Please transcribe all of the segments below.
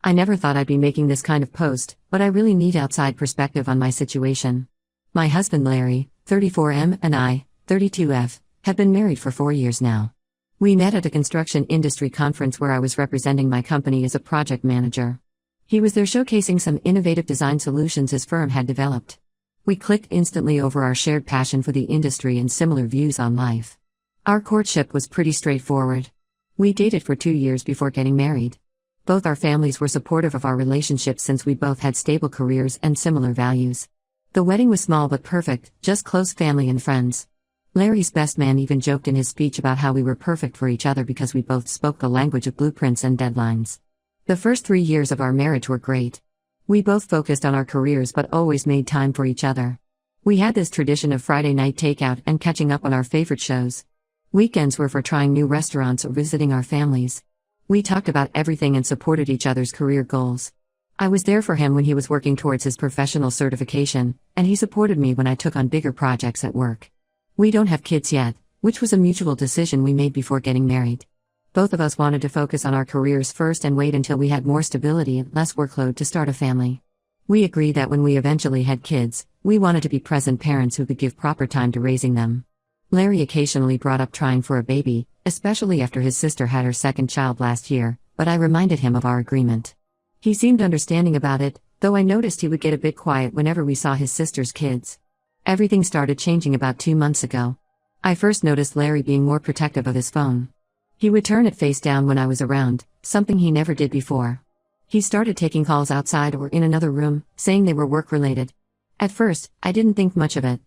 I never thought I'd be making this kind of post, but I really need outside perspective on my situation. My husband Larry, 34M, and I, 32F, have been married for 4 years now. We met at a construction industry conference where I was representing my company as a project manager. He was there showcasing some innovative design solutions his firm had developed. We clicked instantly over our shared passion for the industry and similar views on life. Our courtship was pretty straightforward. We dated for 2 years before getting married. Both our families were supportive of our relationship since we both had stable careers and similar values. The wedding was small but perfect, just close family and friends. Larry's best man even joked in his speech about how we were perfect for each other because we both spoke the language of blueprints and deadlines. The first 3 years of our marriage were great. We both focused on our careers but always made time for each other. We had this tradition of Friday night takeout and catching up on our favorite shows. Weekends were for trying new restaurants or visiting our families. We talked about everything and supported each other's career goals. I was there for him when he was working towards his professional certification, and he supported me when I took on bigger projects at work. We don't have kids yet, which was a mutual decision we made before getting married. Both of us wanted to focus on our careers first and wait until we had more stability and less workload to start a family. We agreed that when we eventually had kids, we wanted to be present parents who could give proper time to raising them. Larry occasionally brought up trying for a baby, especially after his sister had her second child last year, but I reminded him of our agreement. He seemed understanding about it, though I noticed he would get a bit quiet whenever we saw his sister's kids. Everything started changing about 2 months ago. I first noticed Larry being more protective of his phone. He would turn it face down when I was around, something he never did before. He started taking calls outside or in another room, saying they were work-related. At first, I didn't think much of it.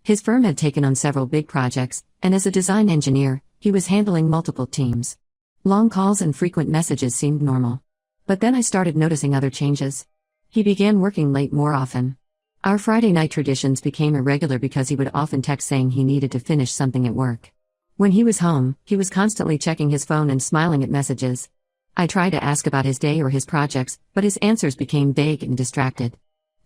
His firm had taken on several big projects, and as a design engineer, he was handling multiple teams. Long calls and frequent messages seemed normal. But then I started noticing other changes. He began working late more often. Our Friday night traditions became irregular because he would often text saying he needed to finish something at work. When he was home, he was constantly checking his phone and smiling at messages. I tried to ask about his day or his projects, but his answers became vague and distracted.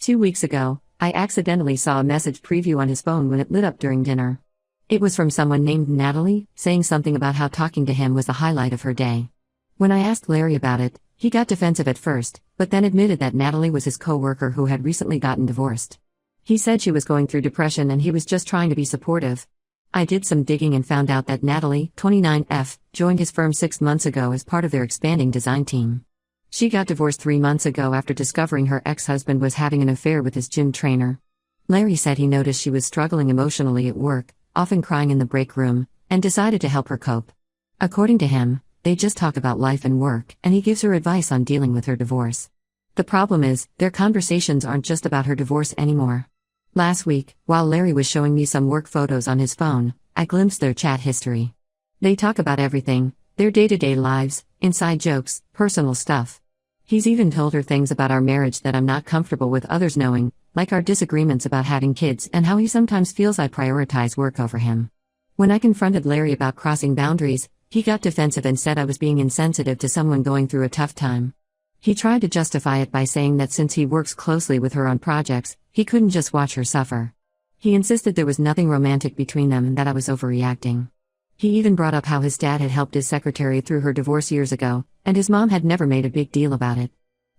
2 weeks ago, I accidentally saw a message preview on his phone when it lit up during dinner. It was from someone named Natalie, saying something about how talking to him was the highlight of her day. When I asked Larry about it, he got defensive at first, but then admitted that Natalie was his co-worker who had recently gotten divorced. He said she was going through depression and he was just trying to be supportive. I did some digging and found out that Natalie, 29F, joined his firm 6 months ago as part of their expanding design team. She got divorced 3 months ago after discovering her ex-husband was having an affair with his gym trainer. Larry said he noticed she was struggling emotionally at work, often crying in the break room, and decided to help her cope. According to him, they just talk about life and work, and he gives her advice on dealing with her divorce. The problem is, their conversations aren't just about her divorce anymore. Last week, while Larry was showing me some work photos on his phone, I glimpsed their chat history. They talk about everything, their day-to-day lives, inside jokes, personal stuff. He's even told her things about our marriage that I'm not comfortable with others knowing, like our disagreements about having kids and how he sometimes feels I prioritize work over him. When I confronted Larry about crossing boundaries, he got defensive and said I was being insensitive to someone going through a tough time. He tried to justify it by saying that since he works closely with her on projects, he couldn't just watch her suffer. He insisted there was nothing romantic between them and that I was overreacting. He even brought up how his dad had helped his secretary through her divorce years ago, and his mom had never made a big deal about it.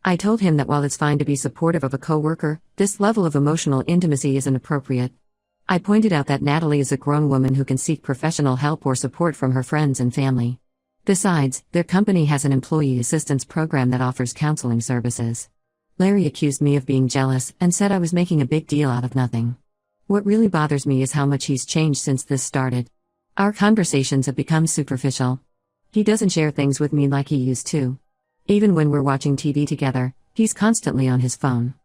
I told him that while it's fine to be supportive of a coworker, this level of emotional intimacy isn't appropriate. I pointed out that Natalie is a grown woman who can seek professional help or support from her friends and family. Besides, their company has an employee assistance program that offers counseling services. Larry accused me of being jealous and said I was making a big deal out of nothing. What really bothers me is how much he's changed since this started. Our conversations have become superficial. He doesn't share things with me like he used to. Even when we're watching TV together, he's constantly on his phone.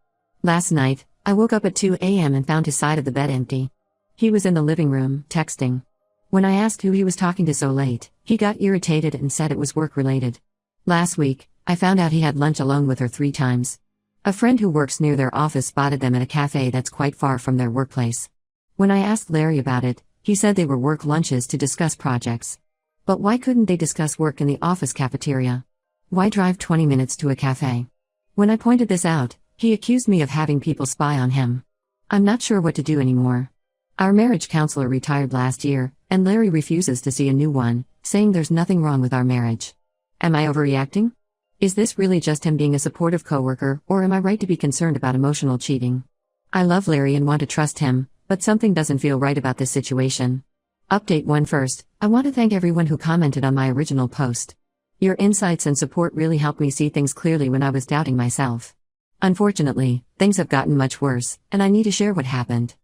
Last night, I woke up at 2 a.m. and found his side of the bed empty. He was in the living room, texting. When I asked who he was talking to so late, he got irritated and said it was work-related. Last week, I found out he had lunch alone with her 3 times. A friend who works near their office spotted them at a cafe that's quite far from their workplace. When I asked Larry about it, he said they were work lunches to discuss projects. But why couldn't they discuss work in the office cafeteria? Why drive 20 minutes to a cafe? When I pointed this out, he accused me of having people spy on him. I'm not sure what to do anymore. Our marriage counselor retired last year, and Larry refuses to see a new one, saying there's nothing wrong with our marriage. Am I overreacting? Is this really just him being a supportive coworker, or am I right to be concerned about emotional cheating? I love Larry and want to trust him, but something doesn't feel right about this situation. Update 1 first, I want to thank everyone who commented on my original post. Your insights and support really helped me see things clearly when I was doubting myself. Unfortunately, things have gotten much worse, and I need to share what happened.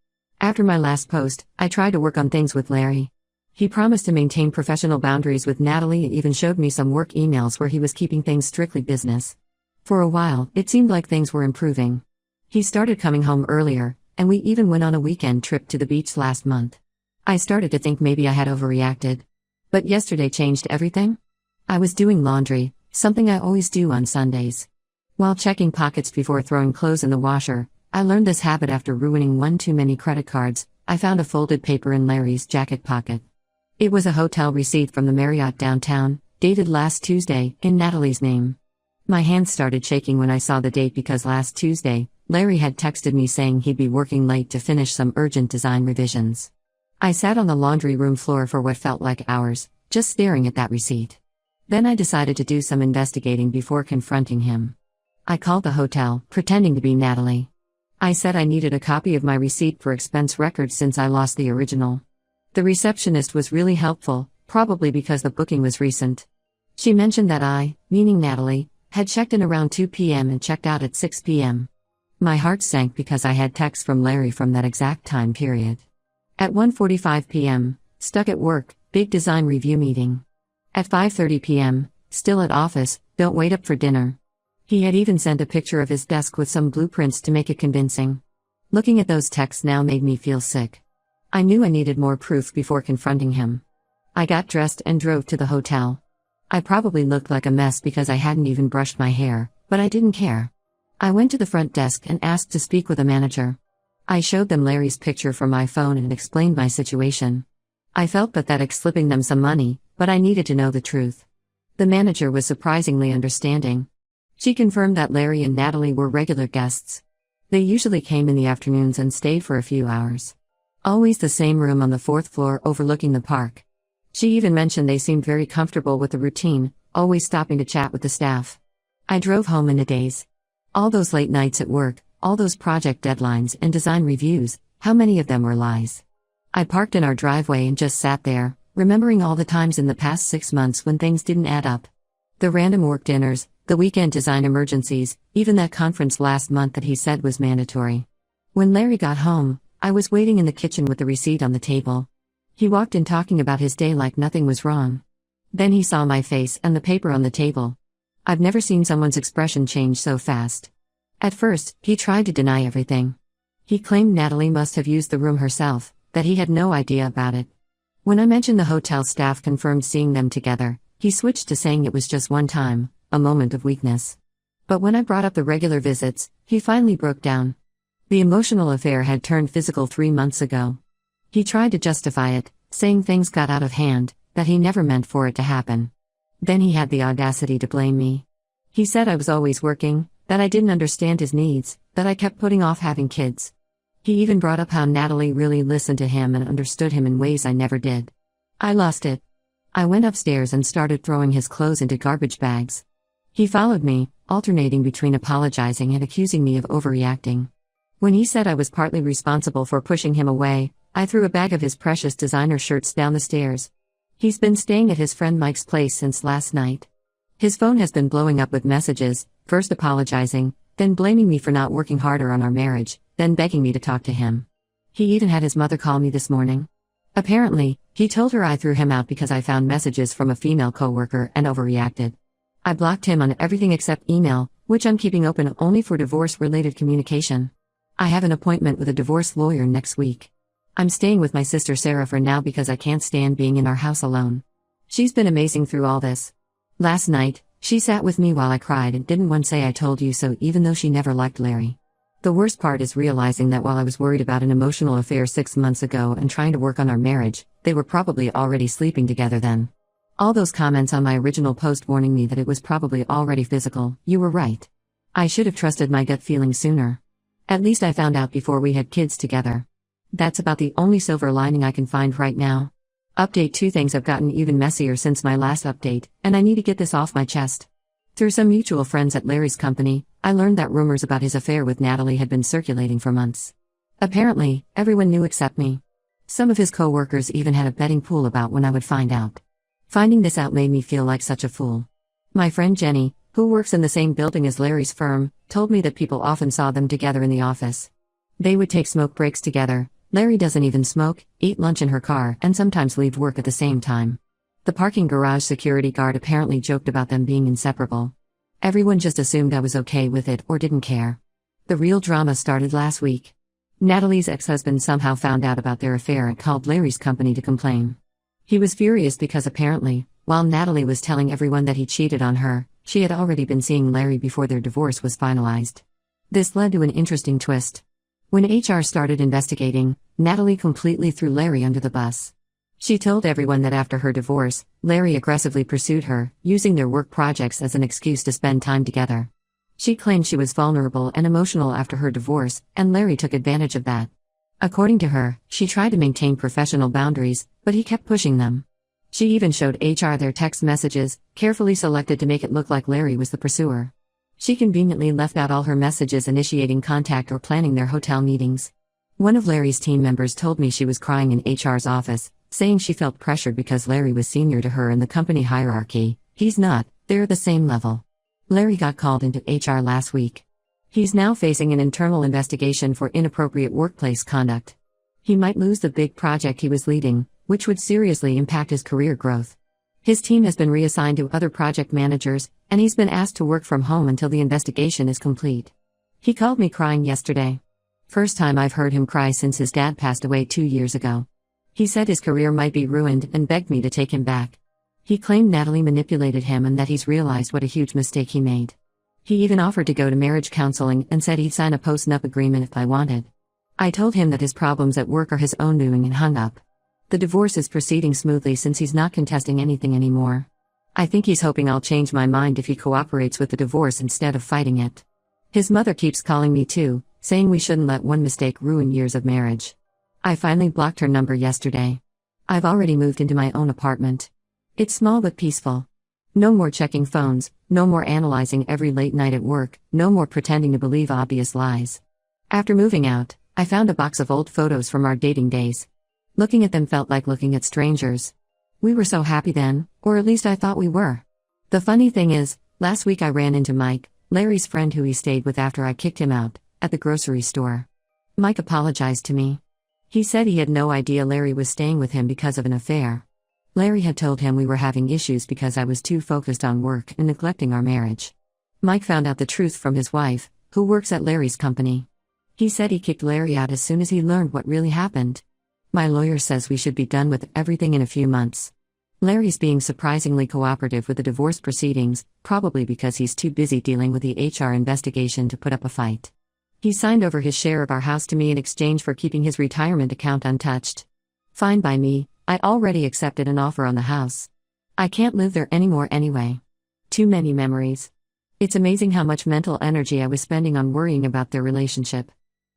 After my last post, I tried to work on things with Larry. He promised to maintain professional boundaries with Natalie and even showed me some work emails where he was keeping things strictly business. For a while, it seemed like things were improving. He started coming home earlier, and we even went on a weekend trip to the beach last month. I started to think maybe I had overreacted. But yesterday changed everything. I was doing laundry, something I always do on Sundays. While checking pockets before throwing clothes in the washer, I learned this habit after ruining one too many credit cards. I found a folded paper in Larry's jacket pocket. It was a hotel receipt from the Marriott downtown, dated last Tuesday, in Natalie's name. My hands started shaking when I saw the date because last Tuesday, Larry had texted me saying he'd be working late to finish some urgent design revisions. I sat on the laundry room floor for what felt like hours, just staring at that receipt. Then I decided to do some investigating before confronting him. I called the hotel, pretending to be Natalie. I said I needed a copy of my receipt for expense records since I lost the original. The receptionist was really helpful, probably because the booking was recent. She mentioned that I, meaning Natalie, had checked in around 2 p.m. and checked out at 6 p.m. My heart sank because I had texts from Larry from that exact time period. At 1:45 p.m., stuck at work, big design review meeting. At 5:30 p.m., still at office, don't wait up for dinner. He had even sent a picture of his desk with some blueprints to make it convincing. Looking at those texts now made me feel sick. I knew I needed more proof before confronting him. I got dressed and drove to the hotel. I probably looked like a mess because I hadn't even brushed my hair, but I didn't care. I went to the front desk and asked to speak with a manager. I showed them Larry's picture from my phone and explained my situation. I felt pathetic slipping them some money, but I needed to know the truth. The manager was surprisingly understanding. She confirmed that Larry and Natalie were regular guests. They usually came in the afternoons and stayed for a few hours. Always the same room on the 4th floor overlooking the park. She even mentioned they seemed very comfortable with the routine, always stopping to chat with the staff. I drove home in a daze. All those late nights at work, all those project deadlines and design reviews, how many of them were lies? I parked in our driveway and just sat there, remembering all the times in the past 6 months when things didn't add up. The random work dinners, the weekend design emergencies, even that conference last month that he said was mandatory. When Larry got home, I was waiting in the kitchen with the receipt on the table. He walked in talking about his day like nothing was wrong. Then he saw my face and the paper on the table. I've never seen someone's expression change so fast. At first, he tried to deny everything. He claimed Natalie must have used the room herself, that he had no idea about it. When I mentioned the hotel staff confirmed seeing them together, he switched to saying it was just one time, a moment of weakness. But when I brought up the regular visits, he finally broke down. The emotional affair had turned physical 3 months ago. He tried to justify it, saying things got out of hand, that he never meant for it to happen. Then he had the audacity to blame me. He said I was always working, that I didn't understand his needs, that I kept putting off having kids. He even brought up how Natalie really listened to him and understood him in ways I never did. I lost it. I went upstairs and started throwing his clothes into garbage bags. He followed me, alternating between apologizing and accusing me of overreacting. When he said I was partly responsible for pushing him away, I threw a bag of his precious designer shirts down the stairs. He's been staying at his friend Mike's place since last night. His phone has been blowing up with messages, first apologizing, then blaming me for not working harder on our marriage, then begging me to talk to him. He even had his mother call me this morning. Apparently, he told her I threw him out because I found messages from a female coworker and overreacted. I blocked him on everything except email, which I'm keeping open only for divorce-related communication. I have an appointment with a divorce lawyer next week. I'm staying with my sister Sarah for now because I can't stand being in our house alone. She's been amazing through all this. Last night, she sat with me while I cried and didn't once say I told you so even though she never liked Larry. The worst part is realizing that while I was worried about an emotional affair 6 months ago and trying to work on our marriage, they were probably already sleeping together then. All those comments on my original post warning me that it was probably already physical, you were right. I should have trusted my gut feeling sooner. At least I found out before we had kids together. That's about the only silver lining I can find right now. Update 2: Things have gotten even messier since my last update, and I need to get this off my chest. Through some mutual friends at Larry's company, I learned that rumors about his affair with Natalie had been circulating for months. Apparently, everyone knew except me. Some of his co-workers even had a betting pool about when I would find out. Finding this out made me feel like such a fool. My friend Jenny, who works in the same building as Larry's firm, told me that people often saw them together in the office. They would take smoke breaks together. Larry doesn't even smoke, eat lunch in her car, and sometimes leave work at the same time. The parking garage security guard apparently joked about them being inseparable. Everyone just assumed I was okay with it or didn't care. The real drama started last week. Natalie's ex-husband somehow found out about their affair and called Larry's company to complain. He was furious because apparently, while Natalie was telling everyone that he cheated on her, she had already been seeing Larry before their divorce was finalized. This led to an interesting twist. When HR started investigating, Natalie completely threw Larry under the bus. She told everyone that after her divorce, Larry aggressively pursued her, using their work projects as an excuse to spend time together. She claimed she was vulnerable and emotional after her divorce, and Larry took advantage of that. According to her, she tried to maintain professional boundaries, but he kept pushing them. She even showed HR their text messages, carefully selected to make it look like Larry was the pursuer. She conveniently left out all her messages initiating contact or planning their hotel meetings. One of Larry's team members told me she was crying in HR's office, saying she felt pressured because Larry was senior to her in the company hierarchy. He's not, they're the same level. Larry got called into HR last week. He's now facing an internal investigation for inappropriate workplace conduct. He might lose the big project he was leading, which would seriously impact his career growth. His team has been reassigned to other project managers, and he's been asked to work from home until the investigation is complete. He called me crying yesterday. First time I've heard him cry since his dad passed away 2 years ago. He said his career might be ruined and begged me to take him back. He claimed Natalie manipulated him and that he's realized what a huge mistake he made. He even offered to go to marriage counseling and said he'd sign a post-nup agreement if I wanted. I told him that his problems at work are his own doing and hung up. The divorce is proceeding smoothly since he's not contesting anything anymore. I think he's hoping I'll change my mind if he cooperates with the divorce instead of fighting it. His mother keeps calling me too, saying we shouldn't let one mistake ruin years of marriage. I finally blocked her number yesterday. I've already moved into my own apartment. It's small but peaceful. No more checking phones, no more analyzing every late night at work, no more pretending to believe obvious lies. After moving out, I found a box of old photos from our dating days. Looking at them felt like looking at strangers. We were so happy then, or at least I thought we were. The funny thing is, last week I ran into Mike, Larry's friend who he stayed with after I kicked him out, at the grocery store. Mike apologized to me. He said he had no idea Larry was staying with him because of an affair. Larry had told him we were having issues because I was too focused on work and neglecting our marriage. Mike found out the truth from his wife, who works at Larry's company. He said he kicked Larry out as soon as he learned what really happened. My lawyer says we should be done with everything in a few months. Larry's being surprisingly cooperative with the divorce proceedings, probably because he's too busy dealing with the HR investigation to put up a fight. He signed over his share of our house to me in exchange for keeping his retirement account untouched. Fine by me, I already accepted an offer on the house. I can't live there anymore anyway. Too many memories. It's amazing how much mental energy I was spending on worrying about their relationship.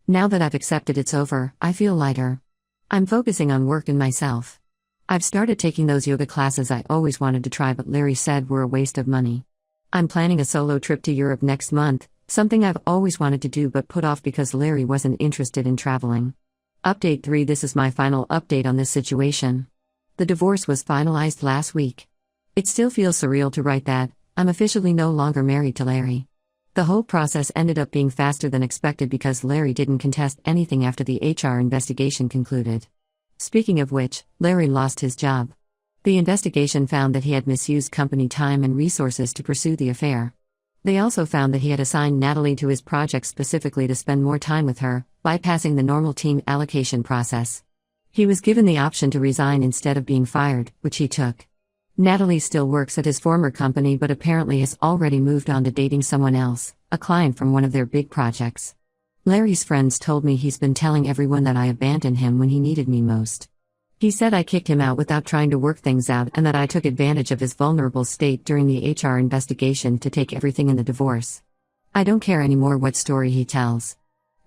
Now that I've accepted it's over, I feel lighter. I'm focusing on work and myself. I've started taking those yoga classes I always wanted to try but Larry said were a waste of money. I'm planning a solo trip to Europe next month, something I've always wanted to do but put off because Larry wasn't interested in traveling. Update 3. This is my final update on this situation. The divorce was finalized last week. It still feels surreal to write that I'm officially no longer married to Larry. The whole process ended up being faster than expected because Larry didn't contest anything after the HR investigation concluded. Speaking of which, Larry lost his job. The investigation found that he had misused company time and resources to pursue the affair. They also found that he had assigned Natalie to his project specifically to spend more time with her, bypassing the normal team allocation process. He was given the option to resign instead of being fired, which he took. Natalie still works at his former company but apparently has already moved on to dating someone else, a client from one of their big projects. Larry's friends told me he's been telling everyone that I abandoned him when he needed me most. He said I kicked him out without trying to work things out and that I took advantage of his vulnerable state during the HR investigation to take everything in the divorce. I don't care anymore what story he tells.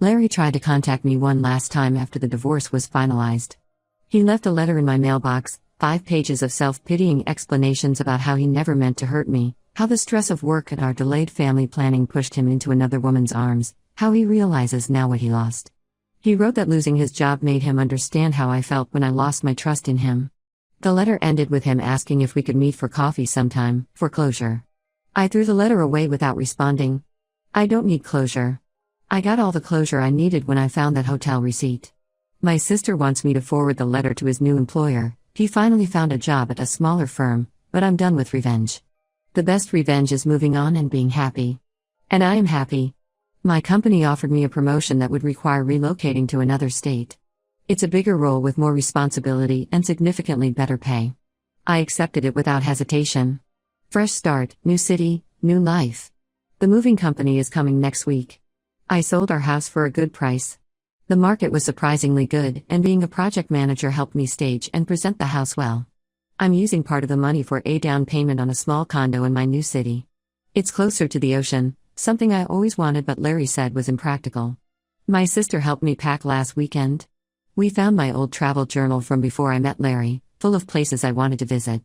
Larry tried to contact me one last time after the divorce was finalized. He left a letter in my mailbox, 5 pages of self-pitying explanations about how he never meant to hurt me, how the stress of work and our delayed family planning pushed him into another woman's arms, how he realizes now what he lost. He wrote that losing his job made him understand how I felt when I lost my trust in him. The letter ended with him asking if we could meet for coffee sometime, for closure. I threw the letter away without responding. I don't need closure. I got all the closure I needed when I found that hotel receipt. My sister wants me to forward the letter to his new employer. He finally found a job at a smaller firm, but I'm done with revenge. The best revenge is moving on and being happy. And I am happy. My company offered me a promotion that would require relocating to another state. It's a bigger role with more responsibility and significantly better pay. I accepted it without hesitation. Fresh start, new city, new life. The moving company is coming next week. I sold our house for a good price. The market was surprisingly good, and being a project manager helped me stage and present the house well. I'm using part of the money for a down payment on a small condo in my new city. It's closer to the ocean, something I always wanted but Larry said was impractical. My sister helped me pack last weekend. We found my old travel journal from before I met Larry, full of places I wanted to visit.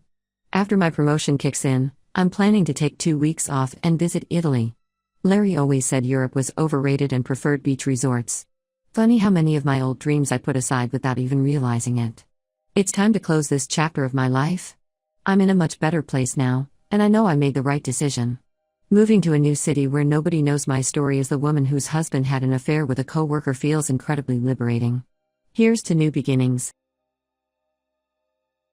After my promotion kicks in, I'm planning to take 2 weeks off and visit Italy. Larry always said Europe was overrated and preferred beach resorts. Funny how many of my old dreams I put aside without even realizing it. It's time to close this chapter of my life. I'm in a much better place now, and I know I made the right decision. Moving to a new city where nobody knows my story as the woman whose husband had an affair with a coworker feels incredibly liberating. Here's to new beginnings.